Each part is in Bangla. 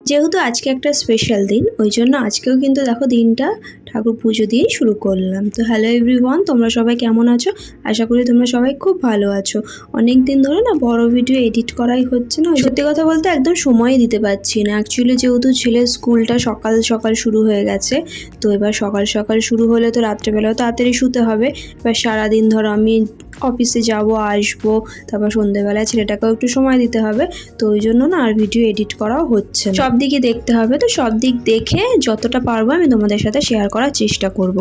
যেহেতু আজকে একটা স্পেশাল দিন, ওই জন্য আজকেও কিন্তু দেখো দিনটা ঠাকুর পুজো দিয়েই শুরু করলাম। তো হ্যালো এভরিওয়ান, তোমরা সবাই কেমন আছো? আশা করি তোমরা সবাই খুব ভালো আছো। অনেক দিন ধরে না বড় ভিডিও এডিট করাই হচ্ছে না, সত্যি কথা বলতে একদম সময়ই দিতে পারছি না। অ্যাকচুয়ালি যেহেতু ছেলের স্কুলটা সকাল সকাল শুরু হয়ে গেছে, তো এবার সকাল সকাল শুরু হলে তো রাত্রেবেলাও তাড়াতাড়ি শুতে হবে। এবার সারাদিন ধরো আমি অফিসে যাব আসবো, তারপর সন্ধ্যেবেলায় ছেলেটাকেও একটু সময় দিতে হবে। তো ওই জন্য না আর ভিডিও এডিট করাও হচ্ছে না। সব দিকে দেখতে হবে, তো সব দিক দেখে যতটা পারবো আমি তোমাদের সাথে শেয়ার করার চেষ্টা করব।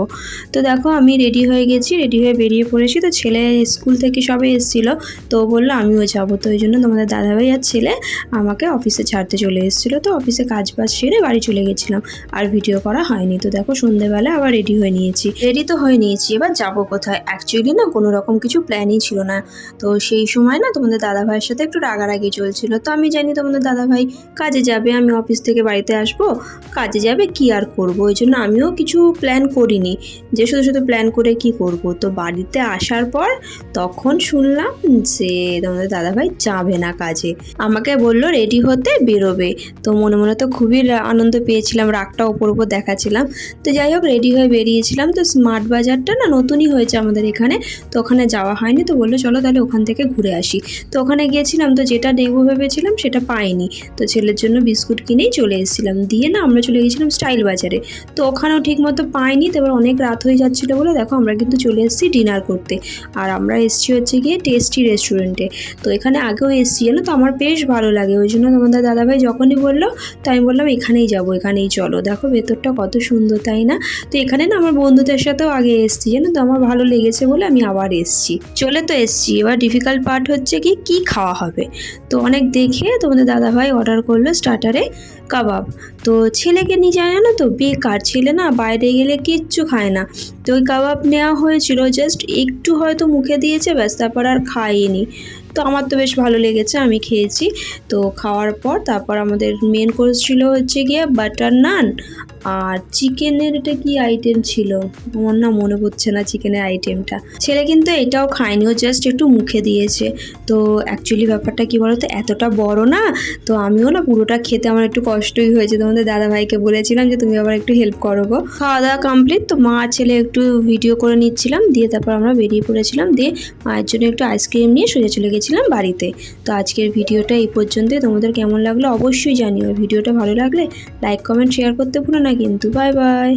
তো দেখো আমি রেডি হয়ে গেছি, রেডি হয়ে বেরিয়ে পড়েছি। তো ছেলে স্কুল থেকে সবাই এসেছিলো, তো বললো আমিও যাবো। তো ওই জন্য তোমাদের দাদাভাই আর ছেলে আমাকে অফিসে ছাড়তে চলে এসেছিলো। তো অফিসে কাজ বাজ সেরে বাড়ি চলে গেছিলাম, আর ভিডিও করা হয়নি। তো দেখো সন্ধ্যেবেলা আবার রেডি হয়ে নিয়েছি, রেডি তো হয়ে নিয়েছি। এবার যাবো কোথায়? অ্যাকচুয়ালি না কোনো রকম কিছু প্ল্যানই ছিল না। তো সেই সময় না তোমাদের দাদাভাইয়ের সাথে একটু রাগারাগি চলছিল। তো আমি জানি তোমাদের দাদাভাই কাজে যাবে, আমি অফিস থেকে বাড়িতে আসবো, কাজে যাবে, কি আর করব। ওই জন্য আমিও কিছু প্ল্যান করিনি, যে শুধু শুধু প্ল্যান করে কি করব। তো বাড়িতে আসার পর তখন শুনলাম যে তোমাদের দাদাভাই যাবে না কাজে, আমাকে বললো রেডি হতে বেরোবে। তো মনে মনে তো খুবই আনন্দ পেয়েছিলাম, রাগটা ওপর ওপর দেখাচ্ছিলাম। তো যাই হোক রেডি হয়ে বেরিয়েছিলাম। তো স্মার্ট বাজারটা না নতুনই হয়েছে আমাদের এখানে, তো ওখানে যাওয়া হয়নি। তো বললো চলো তাহলে ওখান থেকে ঘুরে আসি। তো ওখানে গিয়েছিলাম, তো যেটা নেবো ভেবেছিলাম সেটা পাইনি। তো ছেলের জন্য বিস্কুট কিনেই চলে এসেছিলাম, দিয়ে না আমরা চলে গেছিলাম স্টাইল বাজারে। তো ওখানেও ঠিক মতো পাইনি। তো এবার অনেক রাত হয়ে যাচ্ছিলো বলে দেখো আমরা কিন্তু চলে এসেছি ডিনার করতে। আর আমরা এসেছি হচ্ছে গিয়ে টেস্টি রেস্টুরেন্টে। তো এখানে আগেও এসেছি জানো, তো আমার বেশ ভালো লাগে। ওই জন্য তোমাদের দাদাভাই যখনই বললো, তো আমি বললাম এখানেই যাবো, এখানেই চলো। দেখো ভেতরটা কত সুন্দর, তাই না? তো এখানে না আমার বন্ধুদের সাথেও আগে এসেছি জানো, তো আমার ভালো লেগেছে বলে আমি আবার এসেছি। চলে তো এসেছি, এবার ডিফিকাল্ট পার্ট হচ্ছে কি খাওয়া হবে। তো অনেক দেখে তোমাদের দাদাভাই অর্ডার করলো স্টার্টারে কাবাব। তো ছেলেকে নিয়ে যায় না, তো বেকার, ছেলে না বাইরে গেলে কিচ্ছু খায় না। তো ওই কাবাব নেওয়া হয়েছিল, জাস্ট একটু হয়তো মুখে দিয়েছে, ব্যাস, তারপর আর খাইনি। তো আমার তো বেশ ভালো লেগেছে, আমি খেয়েছি। তো খাওয়ার পর তারপর আমাদের মেন কোর্স ছিল হচ্ছে গিয়ে বাটার নান আর চিকেনের, এটা কি আইটেম ছিল আমার না মনে পড়ছে না চিকেনের আইটেমটা। ছেলে কিন্তু এটাও খায়নি, ও জাস্ট একটু মুখে দিয়েছে। তো অ্যাকচুয়ালি ব্যাপারটা কি বলতো, এতটা বড় না, তো আমিও না পুরোটা খেতে আমার একটু কষ্টই হয়েছে। তোমাদের দাদাভাইকে বলেছিলাম যে তুমি আবার একটু হেল্প করো গো। খাওয়া দাওয়া কমপ্লিট, তো মা ছেলে একটু ভিডিও করে নিচ্ছিলাম, দিয়ে তারপর আমরা বেরিয়ে পড়েছিলাম। দিয়ে মায়ের জন্য একটু আইসক্রিম নিয়ে সোজা চলে গেছিলাম বাড়িতে। তো আজকের ভিডিওটা এই পর্যন্তই। তোমাদের কেমন লাগলো অবশ্যই জানিও। ভিডিওটা ভালো লাগলে লাইক কমেন্ট শেয়ার করতে ভুলো না কিন্তু। Bye bye.